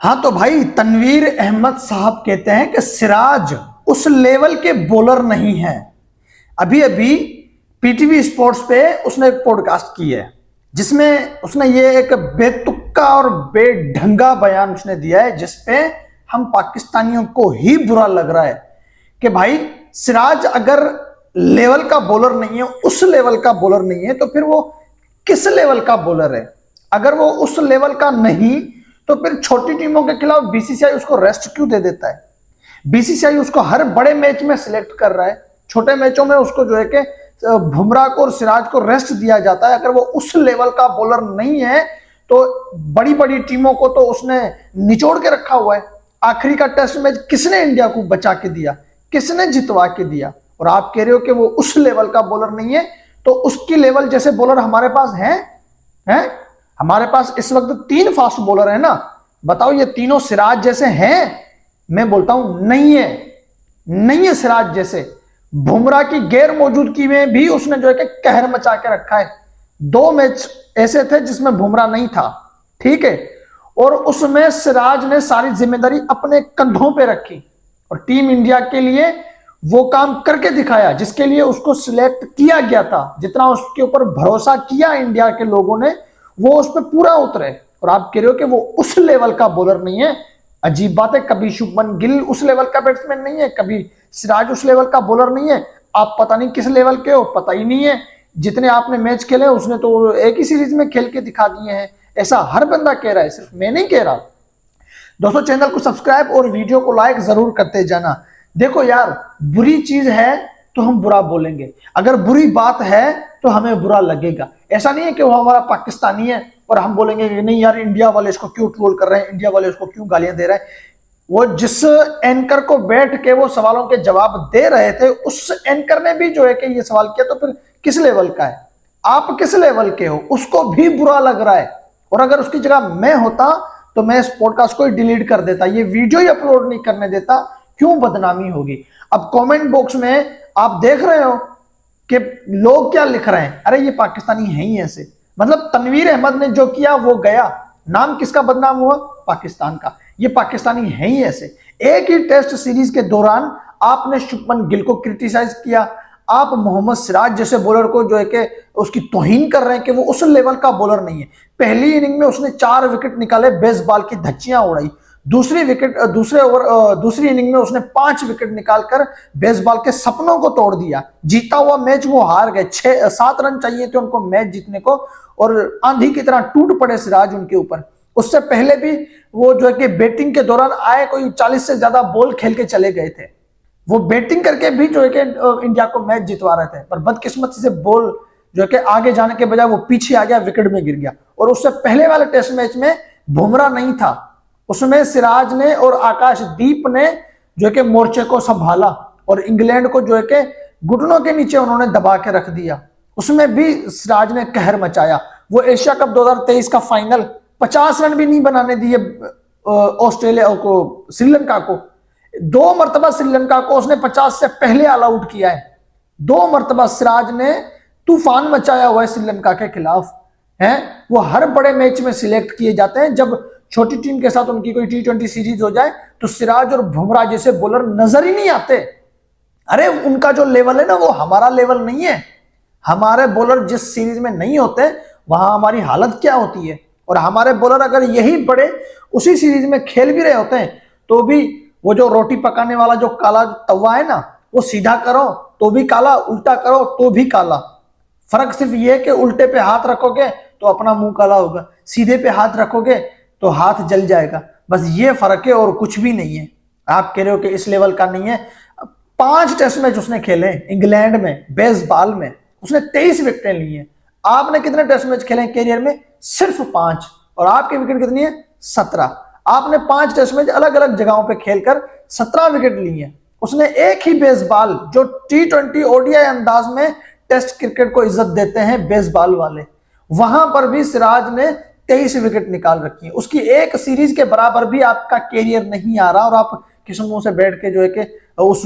हाँ तो भाई तनवीर अहमद साहब कहते हैं कि सिराज उस लेवल के बॉलर नहीं है। अभी अभी पीटीवी स्पोर्ट्स पे उसने एक पॉडकास्ट की है जिसमें उसने ये एक बेतुक्का और बेढंगा बयान उसने दिया है जिसपे हम पाकिस्तानियों को ही बुरा लग रहा है कि भाई सिराज अगर लेवल का बॉलर नहीं है, उस लेवल का बॉलर नहीं है, तो फिर वो किस लेवल का बॉलर है? अगर वो उस लेवल का नहीं तो फिर छोटी टीमों के खिलाफ बीसीसीआई उसको रेस्ट क्यों दे देता है? बीसीसीआई उसको हर बड़े मैच में सिलेक्ट कर रहा है, छोटे मैचों में उसको जो है कि बुमराह को और सिराज को रेस्ट दिया जाता है। अगर वो उस लेवल का बॉलर नहीं है तो बड़ी बड़ी टीमों को तो उसने निचोड़ के रखा हुआ है। आखिरी का टेस्ट मैच किसने इंडिया को बचा के दिया, किसने जितवा के दिया? और आप कह रहे हो कि वो उस लेवल का बॉलर नहीं है, तो उसकी लेवल जैसे बॉलर हमारे पास हैं? हमारे पास इस वक्त 3 फास्ट बॉलर है ना, बताओ ये तीनों सिराज जैसे हैं? मैं बोलता हूं नहीं है सिराज जैसे। बुमराह की गैर मौजूदगी में भी उसने जो है कि कहर मचा के रखा है। 2 मैच ऐसे थे जिसमें बुमराह नहीं था, ठीक है, और उसमें सिराज ने सारी जिम्मेदारी अपने कंधों पे रखी और टीम इंडिया के लिए वो काम करके दिखाया जिसके लिए उसको सिलेक्ट किया गया था। जितना उसके ऊपर भरोसा किया इंडिया के लोगों ने, वो उस पर पूरा उतरे। और आप कह रहे हो कि वो उस लेवल का बॉलर नहीं है। अजीब बात है, कभी शुभमन गिल उस लेवल का बैट्समैन नहीं है, कभी सिराज उस लेवल का बॉलर नहीं है। आप पता नहीं किस लेवल के हो, पता ही नहीं है। जितने आपने मैच खेले उसने तो एक ही सीरीज में खेल के दिखा दिए हैं। ऐसा हर बंदा कह रहा है, सिर्फ मैं नहीं कह रहा। दोस्तों चैनल को सब्सक्राइब और वीडियो को लाइक जरूर करते जाना। देखो यार, बुरी चीज है तो हम बुरा बोलेंगे, अगर बुरी बात है तो हमें बुरा लगेगा। ऐसा नहीं है कि वो हमारा पाकिस्तानी है और हम बोलेंगे कि नहीं यार इंडिया वाले इसको क्यों ट्रोल कर रहे हैं, इंडिया वाले इसको क्यों गालियां दे रहे हैं। वो जिस एंकर को बैठ के वो सवालों के जवाब दे रहे थे, उस एंकर ने भी जो है कि ये सवाल किया, तो फिर किस लेवल का है? आप किस लेवल के हो? उसको भी बुरा लग रहा है। और अगर उसकी जगह मैं होता तो मैं इस पॉडकास्ट को ही डिलीट कर देता, ये वीडियो ही अपलोड नहीं करने देता। क्यों बदनामी होगी? अब कमेंट बॉक्स में आप देख रहे हो कि लोग क्या लिख रहे हैं, अरे ये पाकिस्तानी है ही ऐसे। मतलब तनवीर अहमद ने जो किया वो गया, नाम किसका बदनाम हुआ? पाकिस्तान का। ये पाकिस्तानी है ही ऐसे। एक ही टेस्ट सीरीज के दौरान आपने शुभमन गिल को क्रिटिसाइज किया, आप मोहम्मद सिराज जैसे बॉलर को जो है कि उसकी तौहीन कर रहे हैं कि वो उस लेवल का बॉलर नहीं है। पहली इनिंग में उसने 4 विकेट निकाले, बेसबॉल की धज्जियां उड़ाई। दूसरी इनिंग में उसने 5 विकेट निकालकर बेसबॉल के सपनों को तोड़ दिया। जीता हुआ मैच वो हार गए, 7 रन चाहिए थे उनको मैच जीतने को, और आंधी की तरह टूट पड़े सिराज उनके ऊपर। उससे पहले भी वो जो है कि बैटिंग के दौरान आए कोई 40 से ज्यादा बॉल खेल के चले गए थे। वो बैटिंग करके भी जो है कि इंडिया को मैच जितवा रहे थे, पर बदकिस्मती से बॉल जो है कि आगे जाने के बजाय वो पीछे आ गया, विकेट में गिर गया। और उससे पहले वाले टेस्ट मैच में बुमराह नहीं था, उसमें सिराज ने और आकाशदीप ने जो है कि मोर्चे को संभाला और इंग्लैंड को जो है कि घुटनों के नीचे उन्होंने दबा के रख दिया। उसमें भी सिराज ने कहर मचाया। वो एशिया कप 2023 का फाइनल 50 रन भी नहीं बनाने दिए ऑस्ट्रेलिया को, श्रीलंका को। 2 मरतबा श्रीलंका को उसने 50 से पहले ऑल आउट किया है। 2 मरतबा सिराज ने तूफान मचाया हुआ है श्रीलंका के खिलाफ। है वो हर बड़े मैच में सिलेक्ट किए जाते हैं। जब छोटी टीम के साथ उनकी कोई T20 सीरीज हो जाए तो सिराज और बुमराह जैसे बॉलर नजर ही नहीं आते। अरे उनका जो लेवल है ना, वो हमारा लेवल नहीं है। हमारे बॉलर जिस सीरीज में नहीं होते वहां हमारी हालत क्या होती है। और हमारे बॉलर अगर यही बड़े उसी सीरीज में खेल भी रहे होते हैं तो भी वो जो रोटी पकाने वाला जो काला तवा है ना, वो सीधा करो तो भी काला, उल्टा करो तो भी काला। फर्क सिर्फ ये है कि उल्टे पे हाथ रखोगे तो अपना मुंह काला होगा, सीधे पे हाथ रखोगे तो हाथ जल जाएगा। बस ये फर्क है और कुछ भी नहीं है। आप कह रहे हो कि इस लेवल का नहीं है। 5 टेस्ट मैच उसने खेले इंग्लैंड में, बेसबॉल में, उसने 23 विकेटें ली हैं। आपने कितने टेस्ट मैच खेले कैरियर में? सिर्फ 5। और आपकी विकेट कितनी है? 17। आपने 5 टेस्ट मैच अलग अलग जगहों पे खेलकर 17 विकेट ली है। उसने एक ही बेसबॉल, जो T20 ODI अंदाज में टेस्ट क्रिकेट को इज्जत देते हैं बेसबॉल वाले, वहां पर भी सिराज ने 23 विकेट निकाल रखी है। उसकी एक सीरीज के बराबर भी आपका कैरियर नहीं आ रहा और आप किस मुंह से बैठ के जो है कि उस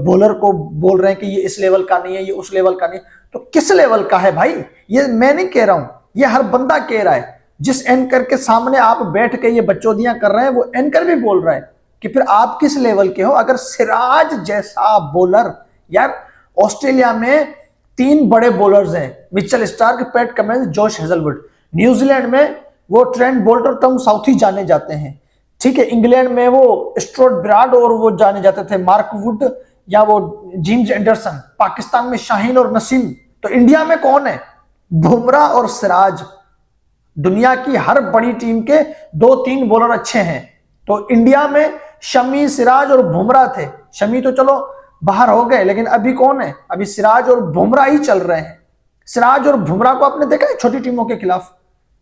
बॉलर को बोल रहे हैं कि ये इस लेवल का नहीं है, ये उस लेवल का नहीं। तो किस लेवल का है भाई? ये मैं नहीं कह रहा हूं, ये हर बंदा कह रहा है। जिस एंकर के सामने आप बैठ के ये बकचोदियां कर रहे हैं वो एंकर भी बोल रहा है कि फिर आप किस लेवल के हो। अगर सिराज जैसा बॉलर, यार ऑस्ट्रेलिया में 3 बड़े बॉलर्स हैं, Mitchell Starc, PAT Cummins, Josh Hazlewood. New Zealand में वो ट्रेंट बोल्ट और टॉम साउथी जाने जाते हैं, ठीक है। इंग्लैंड में वो स्टुअर्ट ब्राड और वो जाने जाते थे मार्क वुड या वो जेम्स एंडरसन। पाकिस्तान में शाहीन और नसीम। तो इंडिया में कौन है? बुमराह और सिराज। दुनिया की हर बड़ी टीम के 2-3 बॉलर अच्छे हैं। तो इंडिया में शमी, सिराज और बुमराह थे। शमी तो चलो बाहर हो गए, लेकिन अभी कौन है? अभी सिराज और बुमराह ही चल रहे हैं। सिराज और बुमराह को आपने देखा है छोटी टीमों के खिलाफ?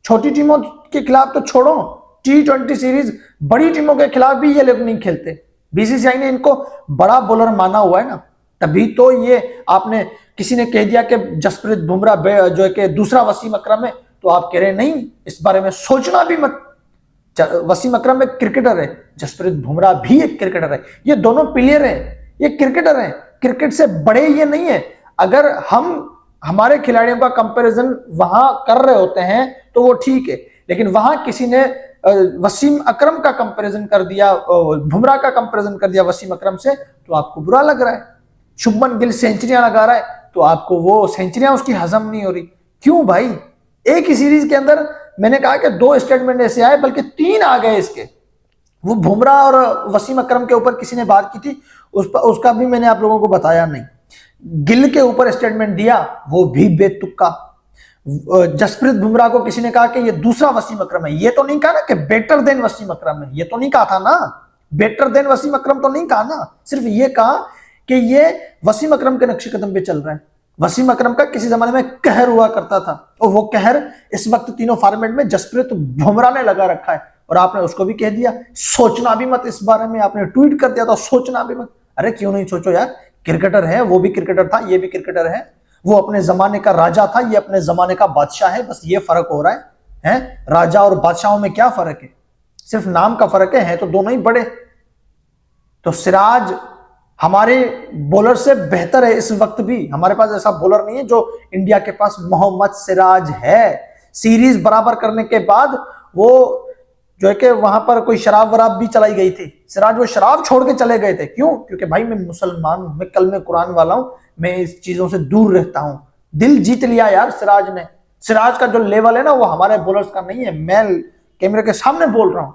छोटी टीमों के खिलाफ तो छोड़ो, T20 सीरीज बड़ी टीमों के खिलाफ भी ये लोग नहीं खेलते। बीसीसीआई ने इनको बड़ा बॉलर माना हुआ है ना, तभी तो ये आपने किसी ने कह दिया कि जसप्रीत बुमराह जो है कि दूसरा वसीम अकरम है, तो आप कह रहे हैं नहीं, इस बारे में सोचना भी मत। वसीम अकरम एक क्रिकेटर है, जसप्रीत बुमराह भी एक क्रिकेटर है। ये दोनों प्लेयर हैं, ये क्रिकेटर हैं, क्रिकेट से बड़े ये नहीं है। अगर हम हमारे खिलाड़ियों का कंपैरिजन वहां कर रहे होते हैं तो वो ठीक है, लेकिन वहां किसी ने वसीम अकरम का कंपैरिजन कर दिया, बुमराह का कंपैरिजन कर दिया वसीम अकरम से, तो आपको बुरा लग रहा है। शुभमन गिल सेंचुरियां लगा रहा है तो आपको वो सेंचुरियां उसकी हजम नहीं हो रही। क्यों भाई? एक ही सीरीज के अंदर मैंने कहा कि 2 स्टेटमेंट ऐसे आए, बल्कि 3 आ गए इसके। वो बुमराह और वसीम अकरम के ऊपर किसी ने बात की थी, उसका भी मैंने आप लोगों को बताया नहीं। गिल के ऊपर स्टेटमेंट दिया, वो भी बेतुका। जसप्रीत बुमराह को किसी ने कहा कि ये दूसरा वसीम अकरम है। ये तो नहीं कहा ना कि बेटर देन वसीम अकरम है, ये तो नहीं कहा था ना। बेटर देन वसीम अकरम तो नहीं कहा ना, सिर्फ ये कहा कि ये वसीम अकरम के नक्शे कदम पे चल रहा है। वसीम अकरम का किसी जमाने में कहर हुआ करता था, और वो कहर इस वक्त तीनों फॉर्मेट में जसप्रीत बुमराह ने लगा रखा है, और आपने उसको भी कह दिया सोचना भी मत इस बारे में। आपने ट्वीट कर दिया था सोचना भी मत। अरे क्यों नहीं सोचो यार, क्रिकेटर है, वो भी क्रिकेटर था, ये भी क्रिकेटर है। वो अपने जमाने का राजा था, ये अपने जमाने का बादशाह है, बस ये फर्क हो रहा है। राजा और बादशाहों में क्या फर्क है? सिर्फ नाम का फर्क है तो दोनों ही बड़े। तो सिराज हमारे बॉलर से बेहतर है इस वक्त भी। हमारे पास ऐसा बॉलर नहीं है जो इंडिया के पास मोहम्मद सिराज है। सीरीज बराबर करने के बाद वो जो है कि वहां पर कोई शराब वराब भी चलाई गई थी। सिराज वो शराब छोड़ के चले गए थे। क्यों? क्योंकि भाई मैं मुसलमान हूं, मैं कलमे कुरान वाला हूं, मैं इस चीजों से दूर रहता हूं। दिल जीत लिया यार सिराज ने। सिराज का जो लेवल है ना वो हमारे बॉलर्स का नहीं है। मैं कैमरे के सामने बोल रहा हूं।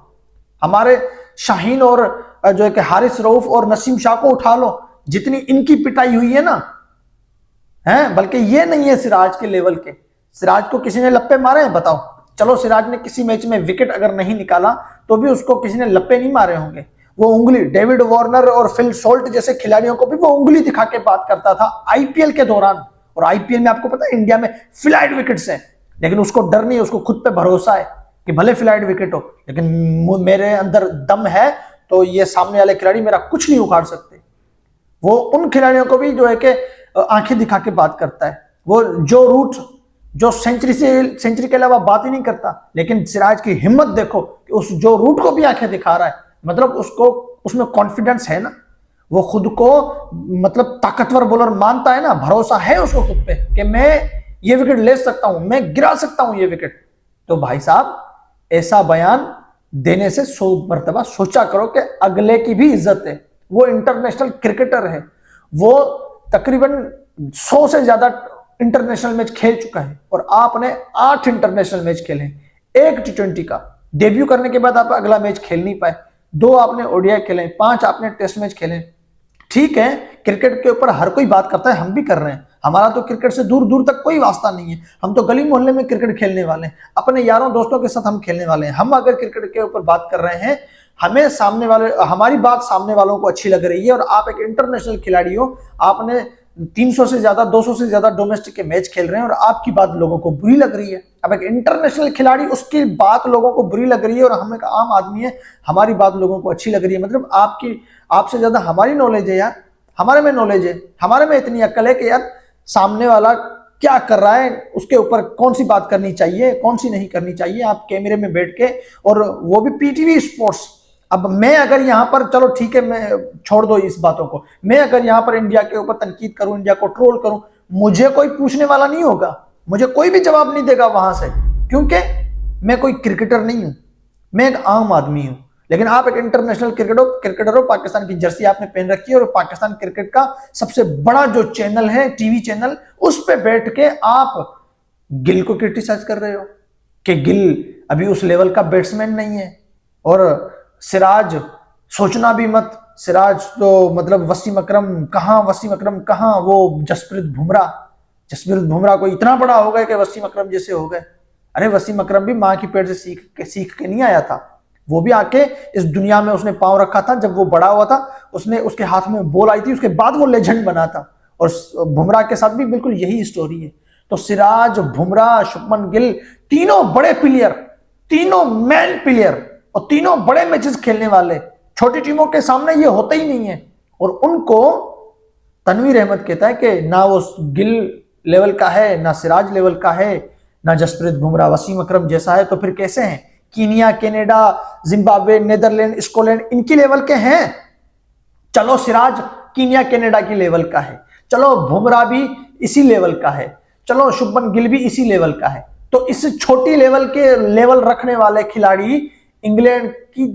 हमारे शाहीन और जो है कि हारिस रऊफ और नसीम शाह को उठा लो, जितनी इनकी पिटाई हुई है ना, है बल्कि ये नहीं है सिराज के लेवल के। सिराज को किसी ने लप्पे मारे हैं? बताओ। चलो सिराज ने किसी मैच में विकेट अगर नहीं निकाला तो भी उसको किसी ने लप्पे नहीं मारे होंगे। वो उंगली, डेविड वार्नर और फिल सॉल्ट जैसे खिलाड़ियों को भी वो उंगली दिखा के बात करता था आईपीएल के दौरान। और आईपीएल में आपको पता है इंडिया में फ्लाइट विकेट्स हैं, लेकिन उसको डर नहीं है, उसको खुद पे भरोसा है कि भले फ्लाइट विकेट हो लेकिन मेरे अंदर दम है, तो ये सामने वाले खिलाड़ी मेरा कुछ नहीं उखाड़ सकते। वो उन खिलाड़ियों को भी जो है कि आंखें दिखा के बात करता है। वो जो सेंचुरी के अलावा बात ही नहीं करता, लेकिन सिराज की हिम्मत देखो कि उस जो रूट को भी आंखें दिखा रहा है। मतलब उसको उसमें कॉन्फिडेंस है ना, वो खुद को मतलब ताकतवर बॉलर मानता है ना, भरोसा है उसको खुद पे कि मैं ये विकेट ले सकता हूं, मैं गिरा सकता हूं ये विकेट। तो भाई साहब ऐसा बयान देने से 100 मरतबा सोचा करो कि अगले की भी इज्जत है। वो इंटरनेशनल क्रिकेटर है, वो तकरीबन 100 से ज्यादा इंटरनेशनल मैच खेल चुका है, और आपने 8 इंटरनेशनल मैच खेले, 1 T20 का। डेब्यू करने के बाद आप अगला मैच खेल नहीं पाए, 2 आपने ओडीआई खेले, 5 आपने टेस्ट मैच खेले। ठीक है, क्रिकेट के ऊपर हर कोई बात करता है, हम भी कर रहे हैं। हमारा तो क्रिकेट से दूर दूर तक कोई वास्ता नहीं है। हम तो गली मोहल्ले में क्रिकेट खेलने वाले हैं, अपने यारों दोस्तों के साथ हम खेलने वाले हैं। हम अगर क्रिकेट के ऊपर बात कर रहे हैं, हमें हमारी बात सामने वालों को अच्छी लग रही है, और आप एक इंटरनेशनल खिलाड़ी हो, आपने 300 से ज्यादा 200 से ज्यादा डोमेस्टिक के मैच खेल रहे हैं, और आपकी बात लोगों को बुरी लग रही है। अब एक इंटरनेशनल खिलाड़ी, उसकी बात लोगों को बुरी लग रही है, और हम एक आम आदमी है, हमारी बात लोगों को अच्छी लग रही है। मतलब आपसे ज्यादा हमारी नॉलेज है यार, हमारे में नॉलेज है, हमारे में इतनी अक्ल है कि यार सामने वाला क्या कर रहा है, उसके ऊपर कौन सी बात करनी चाहिए, कौन सी नहीं करनी चाहिए। आप कैमरे में बैठ के, और वो भी पीटीवी स्पोर्ट्स। अब मैं अगर यहां पर, चलो ठीक है, मैं छोड़ दो इस बातों को, मैं अगर यहां पर इंडिया के ऊपर तनकीद करूं, इंडिया को ट्रोल करूं, मुझे कोई पूछने वाला नहीं होगा, मुझे कोई भी जवाब नहीं देगा वहां से, क्योंकि मैं कोई क्रिकेटर नहीं हूं, मैं एक आम आदमी हूं। लेकिन आप एक इंटरनेशनल क्रिकेटर हो, पाकिस्तान की जर्सी आपने पहन रखी है और पाकिस्तान क्रिकेट का सबसे बड़ा जो चैनल है, टीवी चैनल, उस पे बैठ के आप गिल को क्रिटिसाइज कर रहे हो कि गिल अभी उस लेवल का बैट्समैन नहीं है। और सिराज, सोचना भी मत, सिराज तो मतलब वसीम अकरम कहां, वो जसप्रीत बुमराह को इतना बड़ा हो गए कि वसीम अकरम जैसे हो गए। अरे वसीम अकरम भी मां की पेट से सीख के नहीं आया था, वो भी आके इस दुनिया में उसने पांव रखा था। जब वो बड़ा हुआ था, उसके हाथ में बॉल आई थी, उसके बाद वो लेजेंड बना था। और बुमराह के साथ भी बिल्कुल यही स्टोरी है। तो सिराज, बुमराह, शुभमन गिल, तीनों बड़े प्लेयर, तीनों मैन प्लेयर और तीनों बड़े मैचेस खेलने वाले, छोटी टीमों के सामने ये होता ही नहीं है। और उनको तनवीर अहमद कहता है कि ना वो गिल लेवल का है, ना सिराज लेवल का है, ना जसप्रीत बुमराह वसीम अकरम जैसा है, तो फिर कैसे हैं? Kenya, Canada, Zimbabwe, Netherland, Scotland, इनकी लेवल के हैं। चलो सिराज कीनिया, कनाडा की लेवल का है, चलो बुमराह भी इसी लेवल का है, चलो शुभमन गिल भी इसी लेवल का है। तो इस छोटी लेवल रखने वाले खिलाड़ी इंग्लैंड की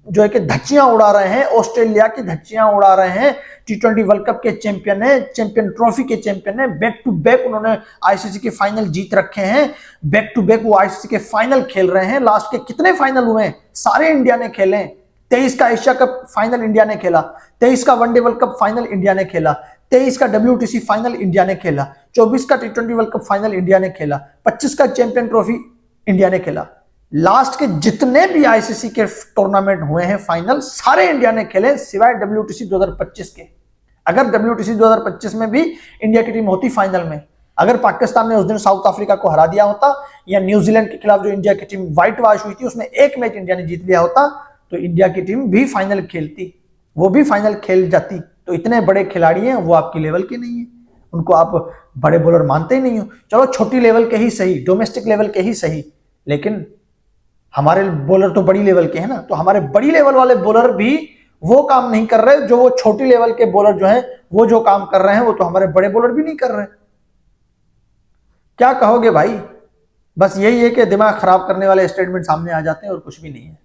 जो है कि धज्जियां उड़ा रहे हैं, ऑस्ट्रेलिया की धज्जियां उड़ा रहे हैं, T20 वर्ल्ड कप के चैंपियन है, चैंपियन ट्रॉफी के चैंपियन है, बैक टू बैक उन्होंने आईसीसी के फाइनल जीत रखे हैं, बैक टू बैक वो आईसीसी के फाइनल खेल रहे हैं। लास्ट के कितने फाइनल हुए हैं? सारे इंडिया ने खेले। 23 का एशिया कप फाइनल इंडिया ने खेला, 23 का one day world cup final India ने खेला, 23 का WTC फाइनल इंडिया ने खेला, 24 का T20 world cup final India ने खेला, 25 का चैंपियन ट्रॉफी इंडिया ने खेला। लास्ट के जितने भी आईसीसी के टूर्नामेंट हुए हैं फाइनल, सारे इंडिया ने खेले सिवाय WTC 2025 के। अगर WTC 2025 में भी इंडिया की टीम होती फाइनल में, अगर पाकिस्तान ने उस दिन साउथ अफ्रीका को हरा दिया होता, या न्यूजीलैंड के खिलाफ जो इंडिया की टीम व्हाइट वॉश हुई थी उसमें एक मैच इंडिया ने जीत लिया होता, तो इंडिया की टीम भी फाइनल खेलती, वो भी फाइनल खेल जाती। तो इतने बड़े खिलाड़ी हैं, वो आपकी लेवल के नहीं है, उनको आप बड़े बॉलर मानते ही नहीं हो। चलो छोटी लेवल के ही सही, डोमेस्टिक लेवल के ही सही, लेकिन हमारे बॉलर तो बड़ी लेवल के हैं ना। तो हमारे बड़ी लेवल वाले बॉलर भी वो काम नहीं कर रहे जो वो छोटी लेवल के बॉलर जो हैं वो जो काम कर रहे हैं, वो तो हमारे बड़े बॉलर भी नहीं कर रहे। क्या कहोगे भाई? बस यही है कि दिमाग खराब करने वाले स्टेटमेंट सामने आ जाते हैं और कुछ भी नहीं है।